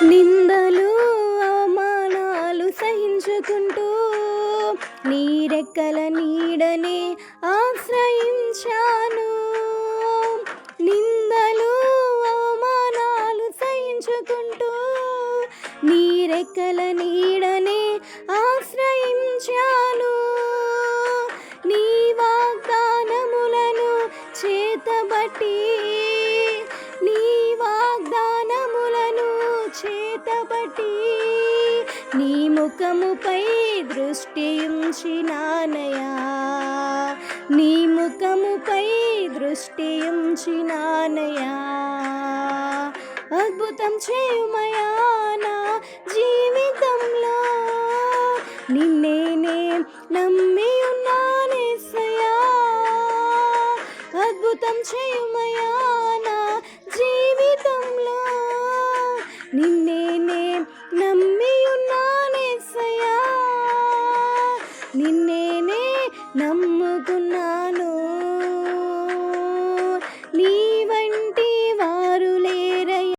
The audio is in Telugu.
నిందలు అవమానాలు సహించుకుంటూ నీ రెక్కల నీడనే ఆశ్రయించాను. నిందలు అవమానాలు సహించుకుంటూ నీ రెక్కల నీడనే ఆశ్రయించాను. నీ వాగ్దానములను చేతబట్టి నీ వాగ్దానములను చేతబట్టి నీ ముఖముపై దృష్టి ఉంచినానయా. నీ ముఖముపై దృష్టి ఉంచినానయా. అద్భుతం చేయుమయా నా జీవితంలో, నిన్నేనే నమ్మి ఉన్నానేసయ్యా. అద్భుతం చేయుమయా నా జీవితంలో, నిన్నేనే నమ్మి ఉన్నానేసయ్యా. నిన్నేనే నమ్ముకున్నాను.